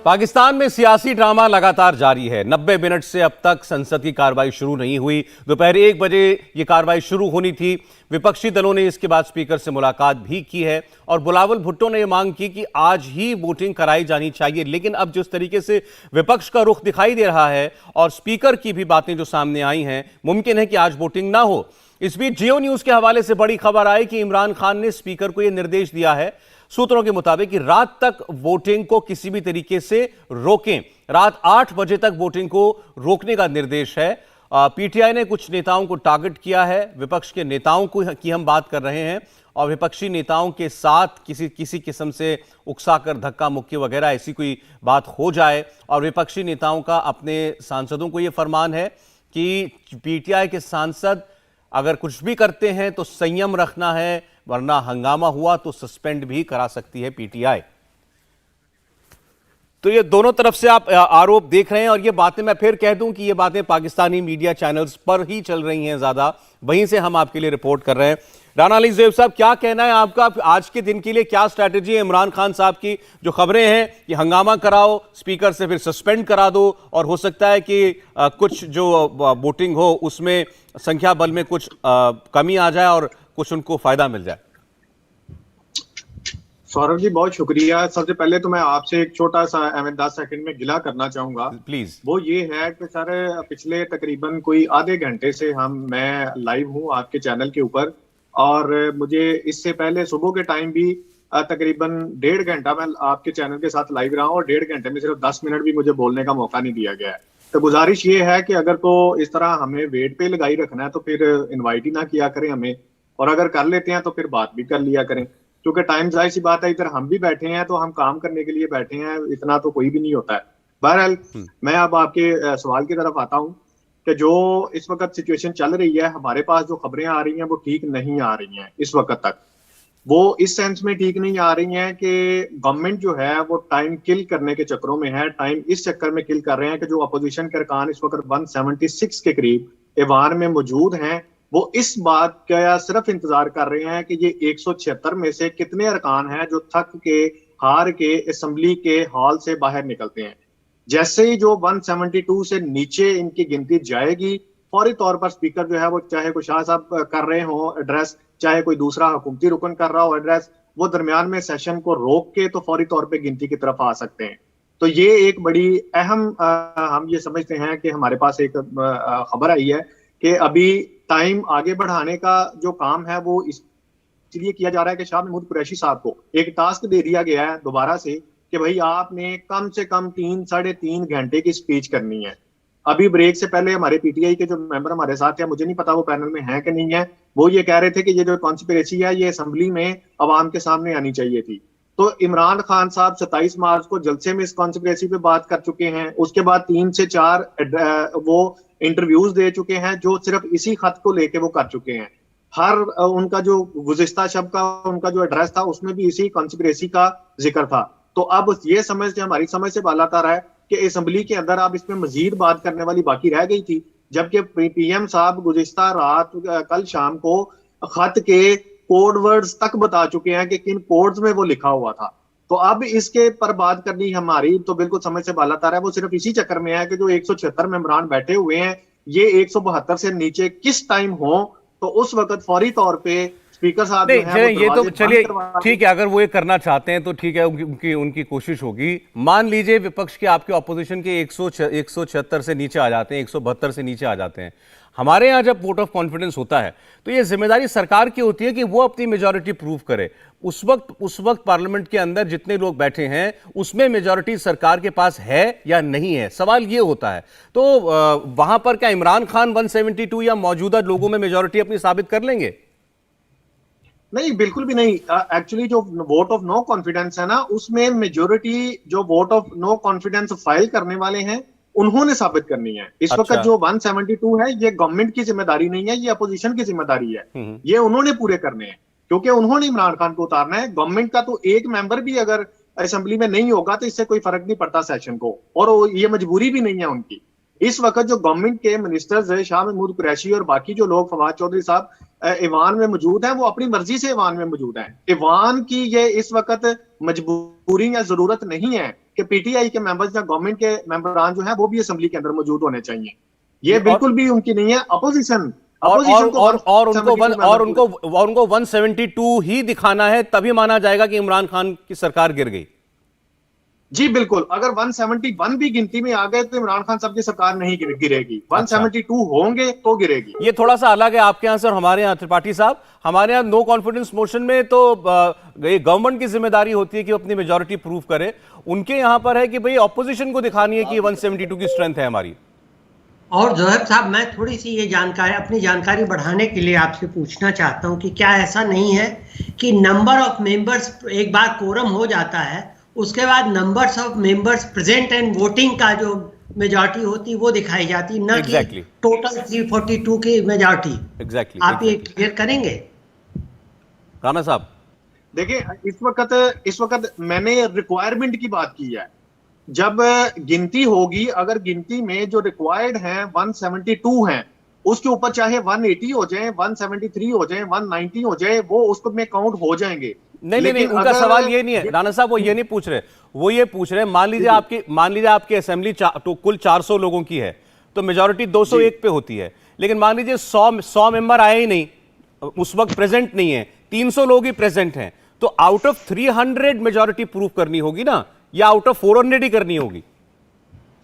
पाकिस्तान में सियासी ड्रामा लगातार जारी है। 90 मिनट से अब तक संसद की कार्रवाई शुरू नहीं हुई। दोपहर 1 बजे ये कार्रवाई शुरू होनी थी। विपक्षी दलों ने इसके बाद स्पीकर से मुलाकात भी की है और बिलावल भुट्टो ने यह मांग की कि आज ही वोटिंग कराई जानी चाहिए। लेकिन अब जिस तरीके से विपक्ष का रुख दिखाई दे रहा है और स्पीकर की भी बातें जो सामने आई हैं, मुमकिन है कि आज वोटिंग ना हो। इस बीच जियो न्यूज के हवाले से बड़ी खबर आई कि इमरान खान ने स्पीकर को यह निर्देश दिया है सूत्रों के मुताबिक कि रात तक वोटिंग को किसी भी तरीके से रोकें। रात 8 बजे तक वोटिंग को रोकने का निर्देश है। पीटीआई ने कुछ नेताओं को टारगेट किया है। विपक्ष के नेताओं की हम बात कर रहे हैं और विपक्षी नेताओं के साथ किसी किस्म से उकसाकर धक्का मुक्की वगैरह ऐसी कोई बात हो जाए। और विपक्षी नेताओं का अपने सांसदों को यह फरमान है कि पीटीआई के सांसद अगर कुछ भी करते हैं तो संयम रखना है, वरना हंगामा हुआ तो सस्पेंड भी करा सकती है पीटीआई। तो ये दोनों तरफ से आप आरोप देख रहे हैं और ये बातें मैं फिर कह दूं कि ये बातें पाकिस्तानी मीडिया चैनल्स पर ही चल रही हैं ज्यादा, वहीं से हम आपके लिए रिपोर्ट कर रहे हैं। राना अली ज़ैब साहब, क्या कहना है आपका आज के दिन के लिए? क्या स्ट्रैटेजी है इमरान खान साहब की? जो खबरें हैं कि हंगामा कराओ, स्पीकर से फिर सस्पेंड करा दो और हो सकता है कि कुछ जो वोटिंग हो उसमें संख्या बल में कुछ कमी आ जाए और कुछ उनको फायदा मिल जाए। सौरभ जी, बहुत शुक्रिया। सबसे पहले तो मैं आपसे एक छोटा सा 10 सेकंड में गिला करना चाहूंगा प्लीज। वो ये है कि सर पिछले तकरीबन कोई आधे घंटे से मैं लाइव हूँ आपके चैनल के ऊपर और मुझे इससे पहले सुबह के टाइम भी तकरीबन 1.5 घंटा मैं आपके चैनल के साथ लाइव रहा हूँ और 1.5 घंटे में सिर्फ 10 मिनट भी मुझे बोलने का मौका नहीं दिया गया है। तो गुजारिश ये है कि अगर तो इस तरह हमें वेट पे लगाई रखना है तो फिर इन्वाइट ही ना किया करें हमें, और अगर कर लेते हैं तो फिर बात भी कर लिया करें, क्योंकि टाइम जाहिर सी बात है इधर हम भी बैठे हैं तो हम काम करने के लिए बैठे हैं, इतना तो कोई भी नहीं होता है। बहरहाल मैं अब आपके सवाल की तरफ आता हूँ कि जो इस वक्त सिचुएशन चल रही है, हमारे पास जो खबरें आ रही हैं वो ठीक नहीं आ रही हैं इस वक्त तक। वो इस सेंस में ठीक नहीं आ रही हैं कि गवर्नमेंट जो है वो टाइम किल करने के चक्करों में है। टाइम इस चक्कर में किल कर रहे हैं कि जो अपोजिशन के अरकान इस वक्त 176 के करीब ईवान में मौजूद हैं, वो इस बात का सिर्फ इंतजार कर रहे हैं कि ये 176 में से कितने अरकान हैं जो थक के हार के असेंबली के हॉल से बाहर निकलते हैं। जैसे ही जो 172 से नीचे इनकी गिनती जाएगी, फौरी तौर पर स्पीकर जो है वो चाहे कोई शाह साहब कर रहे हो एड्रेस, चाहे कोई दूसरा हुकूमती रुकन कर रहा हो एड्रेस, वो दरमियान में सेशन को रोक के तो फौरी तौर पे गिनती की तरफ आ सकते हैं। तो ये एक बड़ी अहम हम ये समझते हैं कि हमारे पास एक खबर आई है कि अभी टाइम आगे बढ़ाने का जो काम है वो इसलिए किया जा रहा है कि शाह महमूद कुरैशी साहब को एक टास्क दे दिया गया है दोबारा से कि भाई आपने कम से कम 3-3.5 घंटे की स्पीच करनी है। अभी ब्रेक से पहले हमारे पीटीआई के जो मेंबर हमारे साथ हैं, मुझे नहीं पता वो पैनल में हैं कि नहीं है, वो ये कह रहे थे कि ये जो कॉन्स्पिरेसी है ये असेंबली में अवाम के सामने आनी चाहिए थी। तो इमरान खान साहब 27 मार्च को जलसे में इस कॉन्स्पिरेसी पे बात कर चुके हैं। उसके बाद 3 से 4 वो इंटरव्यूज दे चुके हैं जो सिर्फ इसी खत को लेके वो कर चुके हैं। हर उनका जो गुज़िश्ता शब का उनका जो एड्रेस था उसमें भी इसी कॉन्स्पिरेसी का जिक्र था। तो अब ये समझ हमारी समझ से बालातर है कि असेंबली के अंदर अब इसमें मजीद बात करने वाली बाकी रह गई थी, जबकि पीएम साहब गुज़िश्ता रात कल शाम को खत के कोड वर्ड्स तक बता चुके हैं कि किन कोड्स में वो लिखा हुआ था। तो अब इसके पर बात करनी हमारी तो बिल्कुल समझ से बालातर है। वो सिर्फ इसी चक्कर में है कि जो 176 मेंबरान बैठे हुए हैं ये 172 से नीचे किस टाइम हो तो उस वक्त फौरी तौर पे स्पीकर साहब जो है ये तो चलिए ठीक है, अगर वो ये करना चाहते हैं तो ठीक है, उनकी कोशिश होगी। मान लीजिए विपक्ष के आपके ऑपोजिशन के 176 से नीचे आ जाते हैं, 172 से नीचे आ जाते हैं। हमारे यहाँ जब वोट ऑफ कॉन्फिडेंस होता है तो ये जिम्मेदारी सरकार की होती है कि वो अपनी मेजॉरिटी प्रूव करे। उस वक्त पार्लियामेंट के अंदर जितने लोग बैठे हैं उसमें मेजॉरिटी सरकार के पास है या नहीं है, सवाल ये होता है। तो वहां पर क्या इमरान खान 172 या मौजूदा लोगों में मेजॉरिटी अपनी साबित कर लेंगे? नहीं, बिल्कुल भी नहीं। एक्चुअली जो वोट ऑफ नो कॉन्फिडेंस है ना, उसमें मेजोरिटी जो vote of no confidence file करने वाले हैं उन्होंने साबित करनी है। इस वक्त जो 172 है ये गवर्नमेंट की जिम्मेदारी नहीं है, ये अपोजिशन की जिम्मेदारी है। ये उन्होंने पूरे करने हैं क्योंकि उन्होंने इमरान खान को उतारना है। गवर्नमेंट का तो एक मेंबर भी अगर असेंबली में नहीं होगा तो इससे कोई फर्क नहीं पड़ता सेशन को, और ये मजबूरी भी नहीं है उनकी। इस वक्त जो गवर्नमेंट के मिनिस्टर्स है शाह महमूद कुरैशी और बाकी जो लोग फवाद चौधरी साहब ईवान में मौजूद हैं, वो अपनी मर्जी से ईवान में मौजूद हैं। ईवान की ये इस वक्त मजबूरी या जरूरत नहीं है कि पीटीआई के मेंबर्स या गवर्नमेंट के मेंबरान जो है वो भी असेंबली के अंदर मौजूद होने चाहिए। ये बिल्कुल भी उनकी नहीं है। अपोजिशन उनको 172 ही दिखाना है, तभी माना जाएगा कि इमरान खान की सरकार गिर गई। जी बिल्कुल, अगर 171 भी गिनती में आ गए तो इमरान खान साहब की सरकार नहीं गिरेगी। 172 होंगे तो गिरेगी। ये थोड़ा सा अलग है आपके यहां से और हमारे यहां। त्रिपाठी साहब, हमारे यहां नो कॉन्फिडेंस मोशन में तो ये गवर्नमेंट की जिम्मेदारी होती है कि वो अपनी मेजॉरिटी प्रूव करे। उनके यहां पर है कि भाई ऑपोजिशन को दिखानी है कि 172 की स्ट्रेंथ है हमारी। और जोहेब साहब, मैं थोड़ी सी ये जानकारी, अपनी जानकारी बढ़ाने के लिए आपसे पूछना चाहता हूं कि क्या ऐसा नहीं है कि नंबर ऑफ मेंबर्स, एक बार कोरम हो जाता है उसके बाद numbers of members present and voting का जो मेजॉरिटी होती है वो दिखाई जाती, न कि टोटल 342 की मेजॉरिटी। आप ये क्लियर करेंगे? राणा साहब देखिए, इस वक्त मैंने रिक्वायरमेंट की बात की है। जब गिनती होगी, अगर गिनती में जो रिक्वायर्ड हैं 172 हैं, उसके ऊपर चाहे 180 हो जाए, 173 हो जाए, 190 हो जाए, वो उसको में काउंट हो जाएंगे। नहीं, उनका सवाल ये नहीं है राणा साहब, वो ये नहीं पूछ रहे। वो ये पूछ रहे हैं, मान लीजिए आपकी असेंबली तो कुल 400 लोगों की है, तो मेजॉरिटी 201 पे होती है। लेकिन मान लीजिए 100 मेंबर आए ही नहीं, उस वक्त प्रेजेंट नहीं है, 300 लोग ही प्रेजेंट हैं, तो आउट ऑफ 300 मेजॉरिटी प्रूफ करनी होगी ना, या आउट ऑफ 400 ही करनी होगी?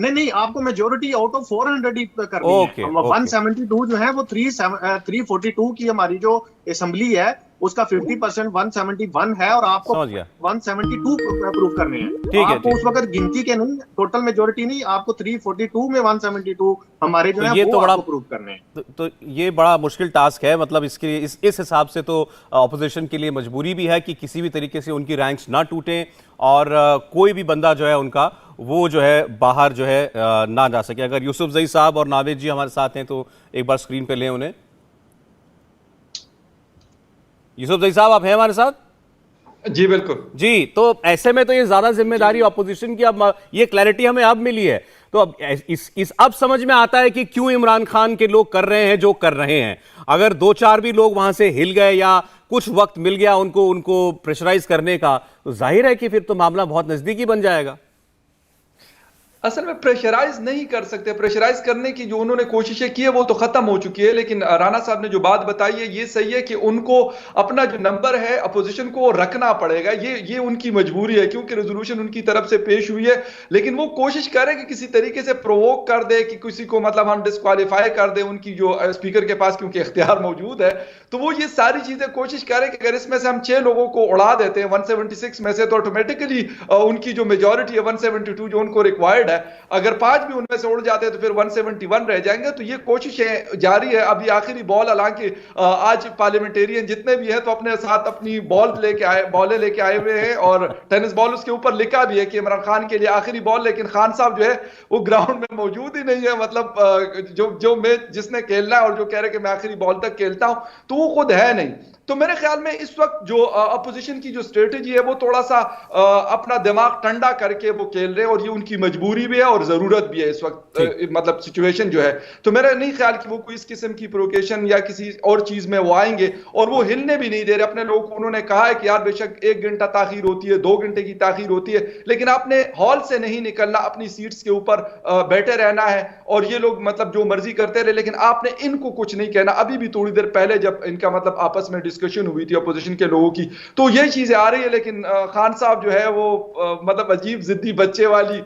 नहीं, आपको मेजोरिटी आउट ऑफ 400 ही करनी है। 172 जो है वो 342 की हमारी जो असेंबली है उसका 50% 171 है और आपको 172 प्रूव करने हैं। आपको उस वक्त गिनती के नहीं, टोटल मेजोरिटी नहीं, आपको 342 में 172 हमारे जो है ये वो तो बड़ा प्रूव करने हैं। तो ये बड़ा मुश्किल टास्क है। मतलब इसके इस हिसाब से तो ऑपोजिशन के लिए मजबूरी भी है कि किसी भी तरीके से उनकी रैंक्स ना टूटें और कोई भी बंदा जो है उनका वो जो है बाहर जो है ना जा सके। अगर यूसुफजई साहब और नावेद जी हमारे साथ हैं तो एक बार स्क्रीन पे लें उन्हें। यूसुफजई साहब, आप हैं हमारे साथ? जी बिल्कुल जी। तो ऐसे में तो ये ज्यादा जिम्मेदारी ऑपोजिशन की, अब ये क्लैरिटी हमें अब मिली है, तो अब अब समझ में आता है कि क्यों इमरान खान के लोग कर रहे हैं जो कर रहे हैं। अगर 2-4 भी लोग वहां से हिल गए या कुछ वक्त मिल गया उनको प्रेशराइज करने का, तो जाहिर है कि फिर तो मामला बहुत नजदीकी बन जाएगा। असल में प्रेशराइज नहीं कर सकते। प्रेशराइज करने की जो उन्होंने कोशिशें की है वो तो खत्म हो चुकी है। लेकिन राणा साहब ने जो बात बताई है ये सही है कि उनको अपना जो नंबर है अपोजिशन को रखना पड़ेगा। ये उनकी मजबूरी है क्योंकि रेजोल्यूशन उनकी तरफ से पेश हुई है। लेकिन वो कोशिश करें कि किसी तरीके से प्रोवोक कर दे कि किसी को मतलब हम डिस्क्वालीफाई कर दे उनकी जो स्पीकर के पास, क्योंकि इख्तियार मौजूद है। तो वो ये सारी चीजें कोशिश करें कि अगर इसमें से हम 6 लोगों को उड़ा देते हैं 176 में से, तो ऑटोमेटिकली उनकी जो मेजॉरिटी है 172 जो उनको रिक्वायर्ड है, अगर 5 भी उनमें से उड़ जाते हैं तो फिर 171 रह जाएंगे। तो ये कोशिशें जारी है। अभी आखिरी बॉल, हालांकि आज पार्लियामेंटेरियन जितने भी हैं तो अपने साथ अपनी बॉलें लेके आए हुए हैं और टेनिस बॉल, उसके ऊपर लिखा भी है कि इमरान खान के लिए आखिरी बॉल। लेकिन खान साहब जो है वो ग्राउंड में मौजूद ही नहीं है। मतलब जो मैच जिसने खेलना है और जो कह रहे कि मैं आखिरी बॉल तक खेलता हूं, तो वो खुद है नहीं। तो मेरे ख्याल में इस वक्त जो अपोजिशन की जो स्ट्रेटेजी है वो थोड़ा सा अपना दिमाग ठंडा करके वो खेल रहे हैं और ये उनकी मजबूरी भी है और जरूरत भी है इस वक्त, मतलब सिचुएशन जो है। तो मेरा नहीं ख्याल कि वो कोई इस किस्म की प्रोवोकेशन या किसी और चीज में वो आएंगे। और वो हिलने भी नहीं दे रहे अपने लोगों को। उन्होंने कहा है कि यार बेशक 1 घंटा ताखीर होती है, 2 घंटे की ताखीर होती है, लेकिन आपने हॉल से नहीं निकलना, अपनी सीट्स के ऊपर बैठे रहना है। और ये लोग मतलब जो मर्जी करते रहे, लेकिन आपने इनको कुछ नहीं कहना। अभी भी थोड़ी देर पहले जब इनका मतलब आपस में डिस्कशन हुई थी अपोजिशन के लोगों की, तो ये चीजें आ रही है। लेकिन खान साहब जो है वो मतलब अजीब जिद्दी बच्चे वाली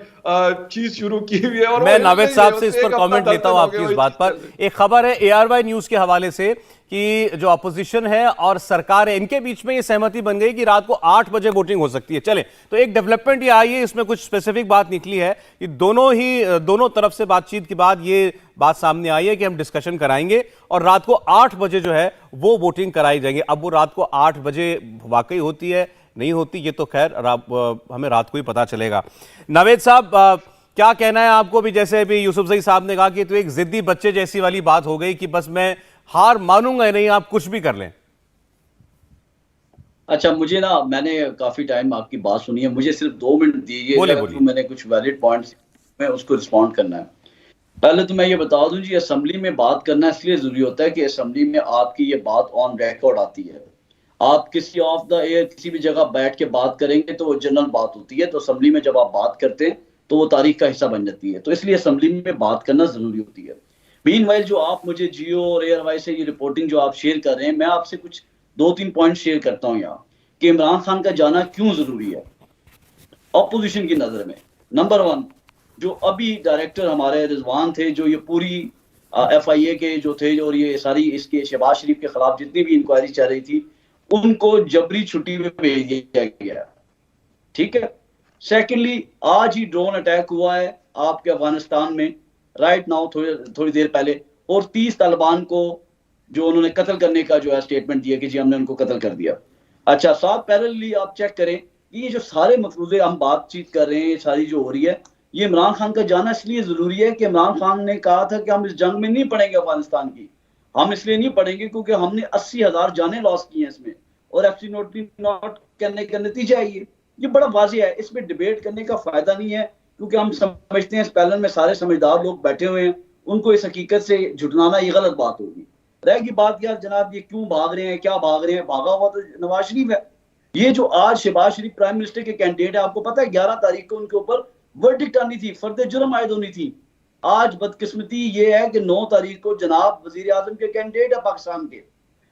चीज शुरू की हुई है। और मैं नावेद साहब से इस पर कमेंट लेता हूं आपकी इस बात पर। एक खबर है ARY न्यूज के हवाले से कि जो अपोजिशन है और सरकार है, इनके बीच में ये सहमति बन गई कि रात को 8 बजे वोटिंग हो सकती है। चले, तो एक डेवलपमेंट ये आई है, इसमें कुछ स्पेसिफिक बात निकली है कि दोनों तरफ से बातचीत के बाद ये बात सामने आई है कि हम डिस्कशन कराएंगे और रात को 8 बजे जो है वो वोटिंग कराई जाएगी। अब वो रात को 8 बजे वाकई होती है नहीं होती, ये तो खैर हमें रात को ही पता चलेगा। नावेद साहब, क्या कहना है आपको? भी जैसे अभी यूसुफजई साहब ने कहा कि तो एक जिद्दी बच्चे जैसी वाली बात हो गई कि बस मैं हार मानूंगा नहीं, आप कुछ भी कर लें। अच्छा, मुझे ना, मैंने काफी टाइम आपकी बात सुनी है, मुझे सिर्फ 2 मिनट दिए, तो मैंने कुछ वैलिड पॉइंट्स में उसको रिस्पॉन्ड करना है। पहले तो मैं ये बता दूं जी, असेंबली में बात करना इसलिए जरूरी होता है कि असेंबली में आपकी ये बात ऑन रिकॉर्ड आती है। आप किसी ऑफ द एयर किसी भी जगह बैठ के बात करेंगे तो वो जनरल बात होती है, तो असेंबली में जब आप बात करते हैं तो वो तारीख का हिस्सा बन जाती है, तो इसलिए असेंबली में बात करना जरूरी होती है। मीनवाइल जो आप मुझे जियो और एयरवाइज से ये रिपोर्टिंग जो आप शेयर कर रहे हैं, मैं आपसे कुछ 2-3 पॉइंट शेयर करता हूं यहाँ कि इमरान खान का जाना क्यों जरूरी है ऑपोजिशन की नजर में। नंबर 1, जो अभी डायरेक्टर हमारे रिजवान थे, जो ये पूरी FIA के जो थे और ये सारी इसके शहबाज शरीफ के खिलाफ जितनी भी इंक्वायरी चल रही थी, उनको जबरी छुट्टी में भेज दिया गया। ठीक है। सेकेंडली, आज ही ड्रोन अटैक हुआ है आपके अफगानिस्तान में राइट नाउ, थोड़ी देर पहले, और 30 तालिबान को जो उन्होंने कत्ल करने का जो है स्टेटमेंट दिया कि जी हमने उनको कत्ल कर दिया। अच्छा, साथ पैरेलली आप चेक करें कि ये जो सारे मफरूजे हम बातचीत कर रहे हैं, सारी जो हो रही है, ये इमरान खान का जाना इसलिए जरूरी है कि इमरान खान ने कहा था कि हम इस जंग में नहीं पड़ेंगे अफगानिस्तान की। हम इसलिए नहीं पड़ेंगे क्योंकि हमने 80,000 जानें लॉस की हैं इसमें, और एब्सोल्युटली नॉट करने का नतीजा है ये बड़ा वाज़ेह है। इसमें डिबेट करने का फायदा नहीं है, क्योंकि हम समझते हैं इस पैनल में सारे समझदार लोग बैठे हुए हैं, उनको इस हकीकत से झुटलाना ये गलत बात होगी। रहेगी बात यार जनाब ये क्यों भाग रहे हैं, क्या भाग रहे हैं, भागा हुआ तो नवाज शरीफ है। ये जो आज शहबाज शरीफ प्राइम मिनिस्टर के कैंडिडेट है, आपको पता है 11 तारीख को उनके ऊपर वर्डिक्ट आनी थी, फर्द जुर्म आयद होनी थी। आज बदकिस्मती ये है कि 9 तारीख को जनाब वजीर आजम के कैंडिडेट है पाकिस्तान के।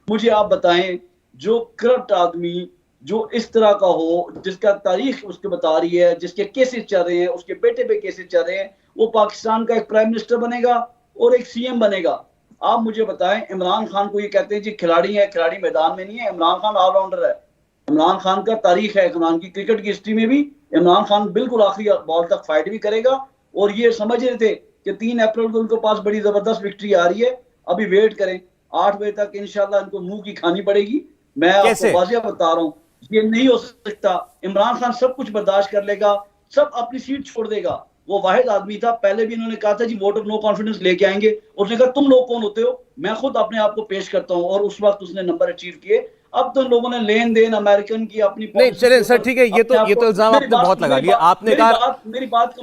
मुझे आप बताएं, जो करप्ट आदमी जो इस तरह का हो, जिसका तारीख उसके बता रही है, जिसके केसेस चल रहे हैं, उसके बेटे पे केसेस चल रहे हैं, वो पाकिस्तान का एक प्राइम मिनिस्टर बनेगा और एक CM बनेगा। आप मुझे बताएं, इमरान खान को ये कहते हैं जी खिलाड़ी है, खिलाड़ी मैदान में नहीं है। इमरान खान ऑलराउंडर है। इमरान खान का तारीख है, इमरान की क्रिकेट की हिस्ट्री में भी इमरान खान बिल्कुल आखिरी बॉल तक फाइट भी करेगा। और ये समझ रहे थे कि 3 अप्रैल को उनके पास बड़ी जबरदस्त विक्ट्री आ रही है, अभी वेट करें, 8 बजे तक इंशाल्लाह इनको मुंह की खानी पड़ेगी। मैं आपको वाज़ेह बता रहा हूँ, ये नहीं हो सकता। इमरान खान सब कुछ बर्दाश्त कर लेगा, सब अपनी सीट छोड़ देगा। वो वाहिद आदमी था, पहले भी इन्होंने कहा था जी वोट ऑफ नो कॉन्फिडेंस लेके आएंगे, उसने कहा तुम लोग कौन होते हो, मैं खुद अपने आप को पेश करता हूँ, और उस वक्त उसने नंबर अचीव किए। अब तो लोगों ने लेन देन अमेरिकन की अपनी नहीं, चले सर ठीक है, ये तो इल्जाम आपने बहुत लगा लिया। आपने कहा मेरी बात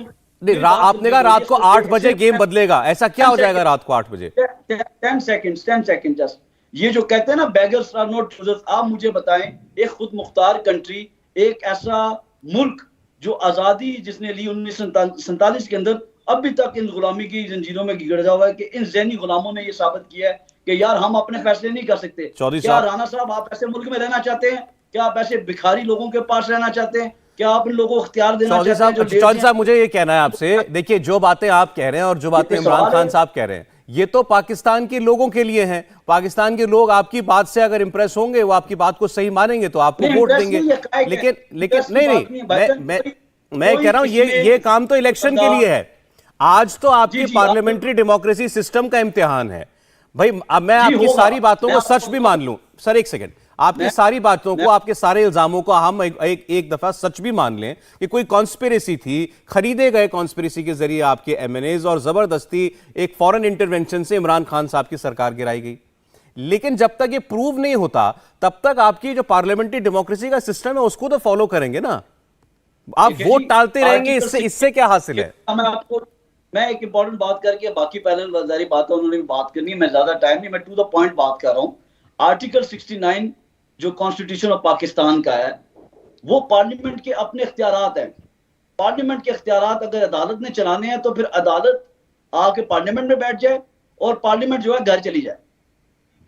आपने कहा रात को 8 बजे गेम बदलेगा, ऐसा क्या हो जाएगा रात को 8 बजे? 10 सेकंड जस्ट। ये जो कहते हैं ना बेगर्स आर नॉट चूजर्स, आप मुझे बताएं, एक खुद मुख्तार कंट्री, एक ऐसा मुल्क जो आजादी जिसने ली 1947 के अंदर, अभी तक इन गुलामी की जंजीरों में गिरजा हुआ है कि इन ज़हनी गुलामों ने ये साबित किया है कि यार हम अपने फैसले नहीं कर सकते। क्या राणा साहब आप ऐसे मुल्क में रहना चाहते हैं? क्या आप ऐसे भिखारी लोगों के पास रहना चाहते हैं? क्या आप इन लोगों को इख्तियार देना चाहते हैं? चौधरी साहब मुझे ये कहना है आपसे, देखिए जो बातें आप कह रहे हैं और जो बातें इमरान खान साहब कह रहे हैं, ये तो पाकिस्तान के लोगों के लिए हैं। पाकिस्तान के लोग आपकी बात से अगर इंप्रेस होंगे, वो आपकी बात को सही मानेंगे तो आपको वोट देंगे। लेकिन नहीं, मैं कह रहा हूं ये काम तो इलेक्शन के लिए है। आज तो आपकी पार्लियामेंट्री डेमोक्रेसी सिस्टम का इम्तिहान है भाई। अब मैं आपकी सारी बातों को सच भी मान लूं, सर एक सेकंड, आपकी सारी बातों को, आपके सारे इल्जामों को हम एक दफा सच भी मान लें कि कोई कॉन्स्पिरेसी थी, खरीदे गए कॉन्स्पिरेसी के जरिए आपके MNAs और जबरदस्ती एक फॉरेन इंटरवेंशन से इमरान खान साहब की सरकार गिराई गई। लेकिन जब तक ये प्रूव नहीं होता तब तक आपकी जो पार्लियामेंट्री डेमोक्रेसी का सिस्टम है उसको तो फॉलो करेंगे ना। आप वोट टालते रहेंगे, इससे क्या हासिल है? मैं एक इंपॉर्टेंट बात करके, बाकी पैनल वज़ारी बात है उन्होंने भी बात करनी है, मैं ज्यादा टाइम नहीं, मैं टू द पॉइंट बात कर रहा हूं। आर्टिकल 69 जो कॉन्स्टिट्यूशन ऑफ पाकिस्तान का है, वो पार्लियामेंट के अपने इख्तियारात हैं। पार्लियामेंट के इख्तियारात अगर अदालत ने चलाने हैं तो फिर अदालत आके पार्लियामेंट में बैठ जाए और पार्लियामेंट जो है घर चली जाए।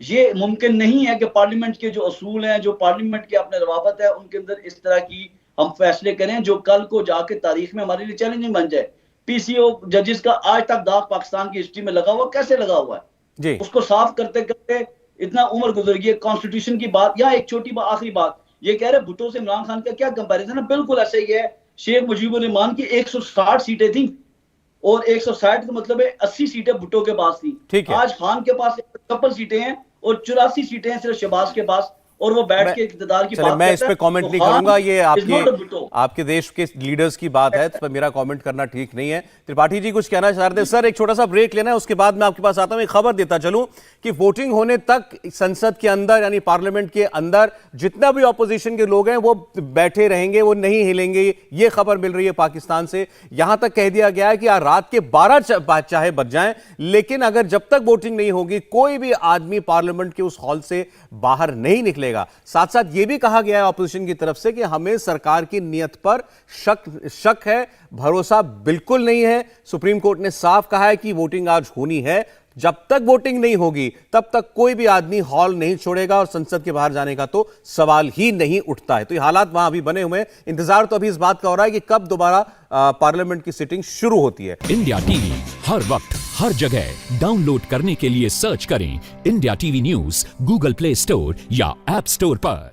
ये मुमकिन नहीं है कि पार्लियामेंट के जो असूल हैं, जो पार्लियामेंट के अपने रवाबत है, उनके अंदर इस तरह की हम फैसले करें जो कल को जाके तारीख में हमारे लिए चैलेंजिंग बन जाए। PCO जजेस का आज तक दाग पाकिस्तान की हिस्ट्री में लगा हुआ, कैसे लगा हुआ है जी? उसको साफ करते करते इतना उम्र गुजर गई। कॉन्स्टिट्यूशन की बात, या एक छोटी आखिरी बात, ये कह रहे भुट्टो से इमरान खान का क्या कंपैरिजन है? बिल्कुल ऐसे ही है। शेख मुजीबुर रहमान की 160 सीटें थी और 160 का मतलब है 80 सीटें भुट्टो के पास थी। आज खान के पास 56 सीटें हैं और 84 सीटें हैं सिर्फ शहबाज के पास, और वो बैठ के इक़्तिदार की बात। मैं इस पे कमेंट नहीं करूंगा, ये आपके देश के लीडर्स की बात है, इस पर मेरा कमेंट करना ठीक नहीं है। त्रिपाठी जी कुछ कहना चाह रहे थे? सर एक छोटा सा ब्रेक लेना है, उसके बाद मैं आपके पास आता हूं। एक खबर देता चलूं कि वोटिंग होने तक संसद के अंदर यानी पार्लियामेंट के अंदर जितना भी ऑपोजिशन के लोग हैं वो बैठे रहेंगे, वो नहीं हिलेंगे। ये खबर मिल रही है पाकिस्तान से। यहां तक कह दिया गया है कि रात के 12 चाहे बज जाएं, लेकिन अगर जब तक वोटिंग नहीं होगी कोई भी आदमी पार्लियामेंट के उस हॉल से बाहर नहीं निकले निकलेगा। साथ साथ ये भी कहा गया है ऑपोजिशन की तरफ से कि हमें सरकार की नीयत पर शक है, भरोसा बिल्कुल नहीं है। सुप्रीम कोर्ट ने साफ कहा है कि वोटिंग आज होनी है, जब तक वोटिंग नहीं होगी तब तक कोई भी आदमी हॉल नहीं छोड़ेगा और संसद के बाहर जाने का तो सवाल ही नहीं उठता है। तो ये हालात वहां अभी बने हुए हैं। इंतजार तो अभी इस बात का हो रहा है कि कब दोबारा पार्लियामेंट की सिटिंग शुरू होती है। इंडिया टीवी हर वक्त हर जगह डाउनलोड करने के लिए सर्च करें India TV news Google play store या ऐप स्टोर पर।